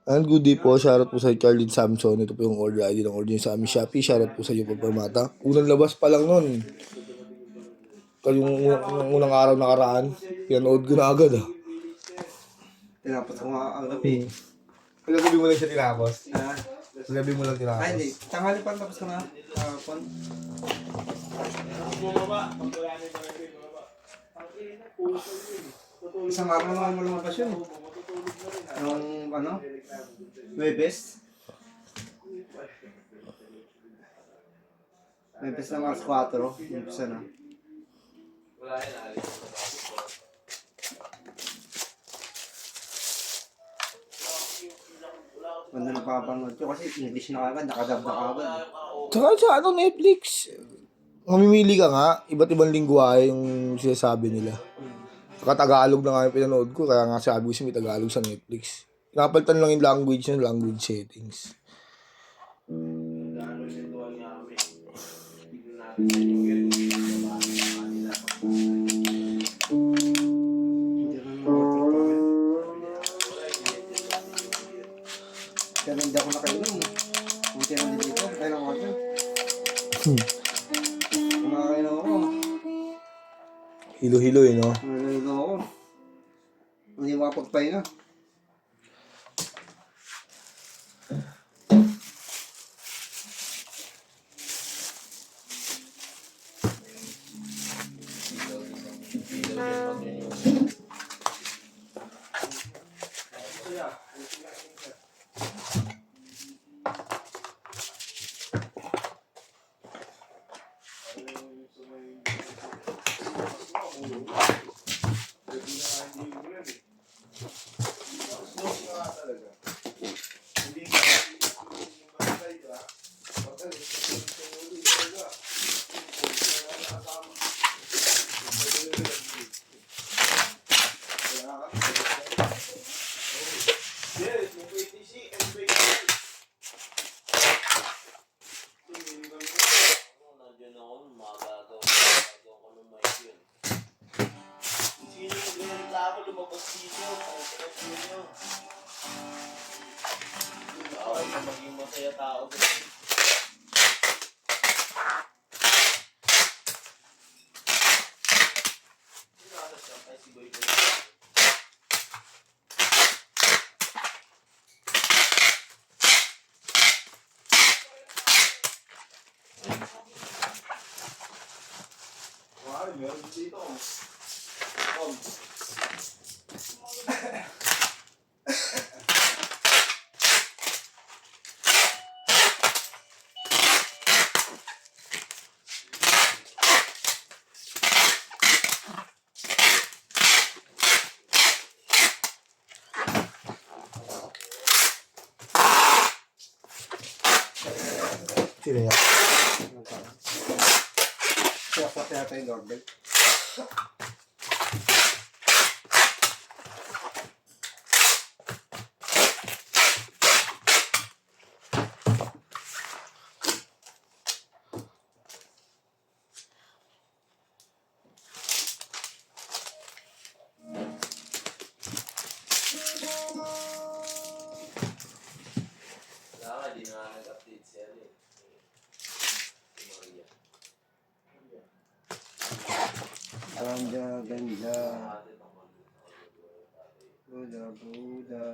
And good day po, shoutout po sa Charlie Samson. Ito po yung order ID ng order niyo sa aming Shopee. Shoutout po sa iyo po, Permata. Unang labas pa lang nun. Yung unang araw nakaraan, pinanood ko na agad ah. Tinapos ko nga ang gabi. Kagabi mo lang siya tinapos? Ah, Kagabi mo lang tinapos? Ay, hindi. Tanghali pa tapos ko na. Pon. Isang araw naman mo lumabas yun. Nung ano? Webes. Webes na Mars 4. Umpisa na. Ganda na papanood ko kasi English na agad, nakadab na agad. Tsaka sa Netflix, mamimili ka nga, iba't ibang lingwahe yung sinasabi nila. Saka Tagalog na nga yung pinanood ko, kaya nga sabi ko may Tagalog sa Netflix. Pinapalitan lang yung language settings. Kaya hindi ako nakainom. Kunti lang din dito, kaya lang ako dyan. Kumakainom ako. Hilo-hilo eh, no? Naliligaw ako. Hindi makapagpahinga. Maging masaya tao. Meron dito. Sino niya? Kaya pati yata yung doorbell. Di na nag-update siya rin. Ang ganda. Buda, Buda.